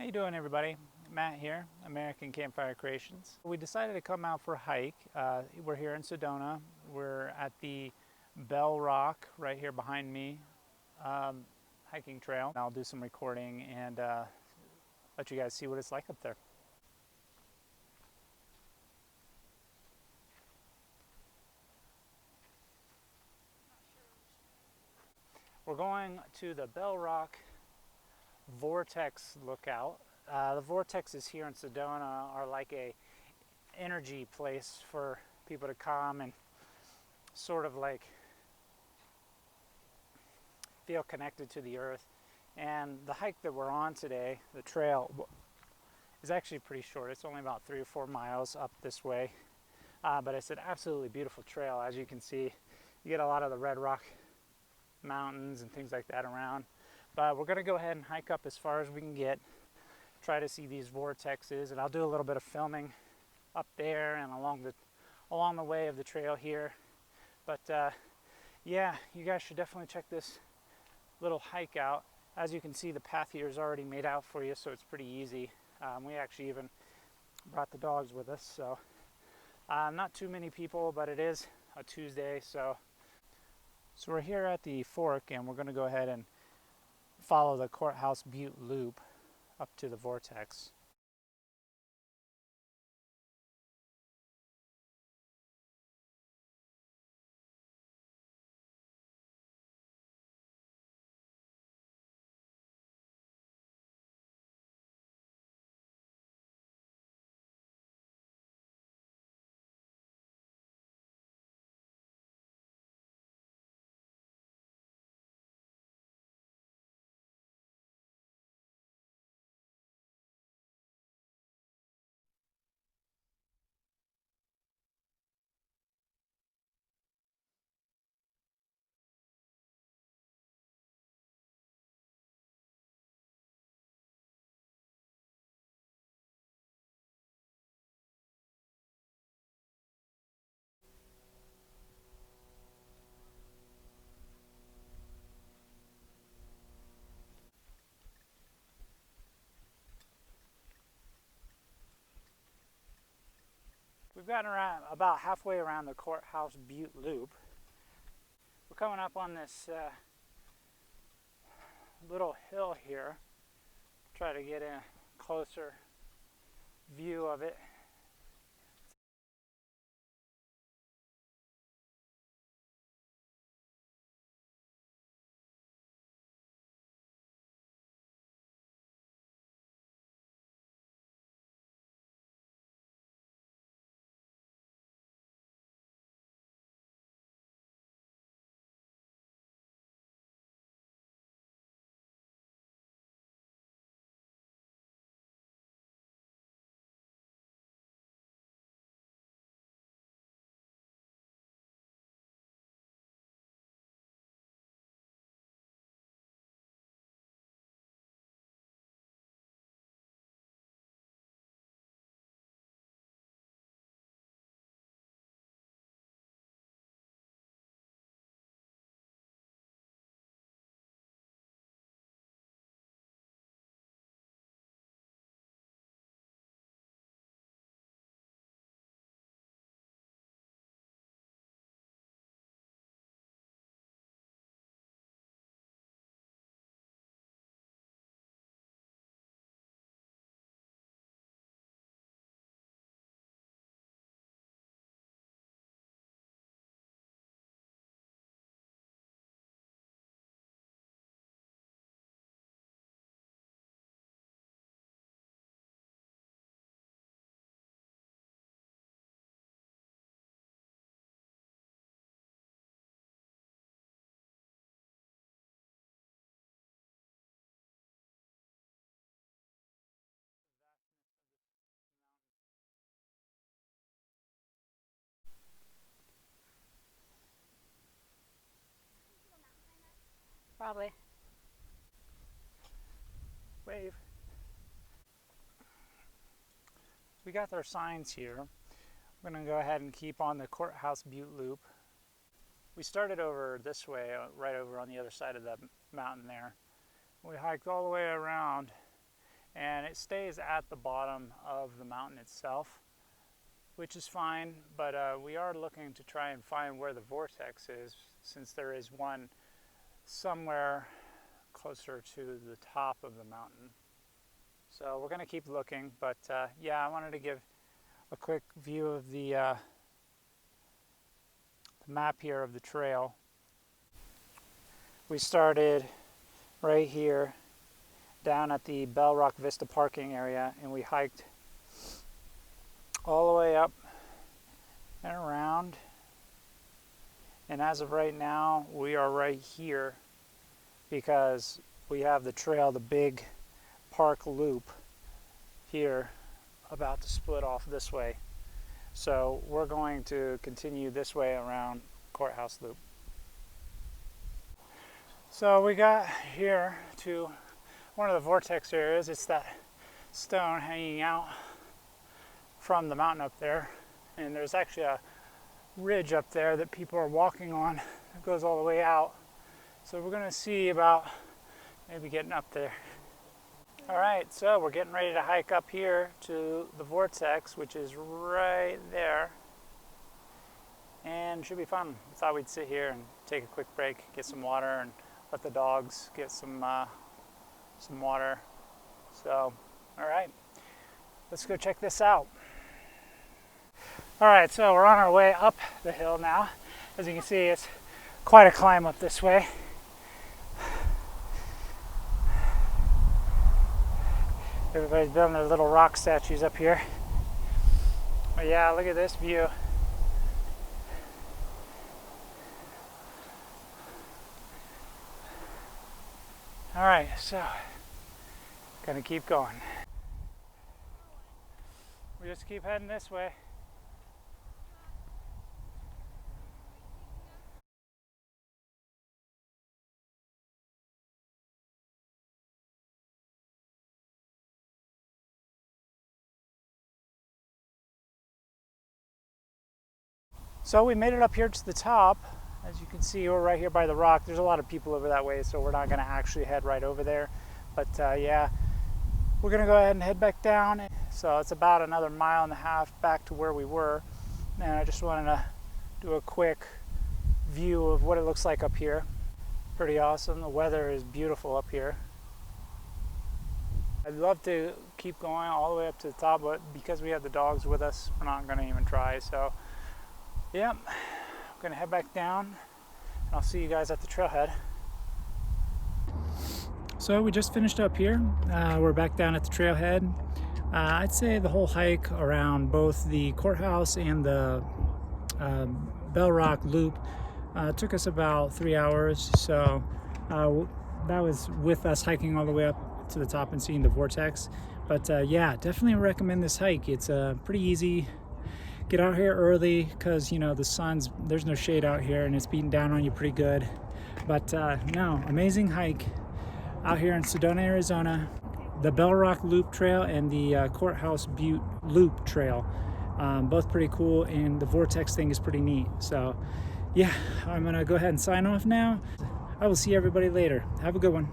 How you doing, everybody? Matt here, American Campfire Creations. We decided to come out for a hike. We're here in Sedona. We're at the Bell Rock right here behind me hiking trail. I'll do some recording and let you guys see what it's like up there. We're going to the Bell Rock Vortex lookout. The vortexes here in Sedona are like a energy place for people to come and sort of like feel connected to the earth. And the hike that we're on today, the trail, is actually pretty short. It's only about 3 or 4 miles up this way, but it's an absolutely beautiful trail. As you can see, you get a lot of the Red Rock Mountains and things like that around. But we're going to go ahead and hike up as far as we can get, try to see these vortexes, and I'll do a little bit of filming up there and along the way of the trail here. But yeah, you guys should definitely check this little hike out. As you can see, the path here is already made out for you, so it's pretty easy. We actually even brought the dogs with us, so not too many people, but it is a Tuesday, so we're here at the fork, and we're going to go ahead and follow the Courthouse Butte loop up to the Vortex. We've gotten around about halfway around the Courthouse Butte loop. We're coming up on this little hill here. Try to get a closer view of it. Probably. Wave. We got our signs here. We're going to go ahead and keep on the Courthouse Butte loop. We started over this way, right over on the other side of the mountain there. We hiked all the way around, and it stays at the bottom of the mountain itself, which is fine, but we are looking to try and find where the vortex is, since there is one somewhere closer to the top of the mountain. So we're going to keep looking, but yeah, I wanted to give a quick view of the map here of the trail. We started right here down at the Bell Rock Vista parking area, and we hiked all the way up and around, and as of right now we are right here because we have the trail, the big park loop here, about to split off this way. So we're going to continue this way around Courthouse Loop. So we got here to one of the vortex areas. It's that stone hanging out from the mountain up there, and there's actually a ridge up there that people are walking on that goes all the way out. So we're going to see about maybe getting up there. All right, so we're getting ready to hike up here to the vortex, which is right there, and should be fun. We thought we'd sit here and take a quick break, get some water, and let the dogs get some water. So, all right, let's go check this out. All right, so we're on our way up the hill now. As you can see, it's quite a climb up this way. Everybody's building their little rock statues up here. But yeah, look at this view. All right, so gonna keep going. We just keep heading this way. So we made it up here to the top. As you can see, we're right here by the rock. There's a lot of people over that way, so we're not gonna actually head right over there. But yeah, we're gonna go ahead and head back down. So it's about another 1.5 miles back to where we were. And I just wanted to do a quick view of what it looks like up here. Pretty awesome. The weather is beautiful up here. I'd love to keep going all the way up to the top, but because we have the dogs with us, we're not gonna even try. So yeah, I'm gonna head back down, and I'll see you guys at the trailhead. So we just finished up here. We're back down at the trailhead. I'd say the whole hike around both the Courthouse and the Bell Rock Loop took us about 3 hours. So that was with us hiking all the way up to the top and seeing the vortex. But yeah, definitely recommend this hike. It's pretty easy. Get out here early because, you know, there's no shade out here and it's beating down on you pretty good. But no, amazing hike out here in Sedona, Arizona. The Bell Rock Loop Trail and the Courthouse Butte Loop Trail. Both pretty cool, and the vortex thing is pretty neat. So yeah, I'm gonna go ahead and sign off now. I will see everybody later. Have a good one.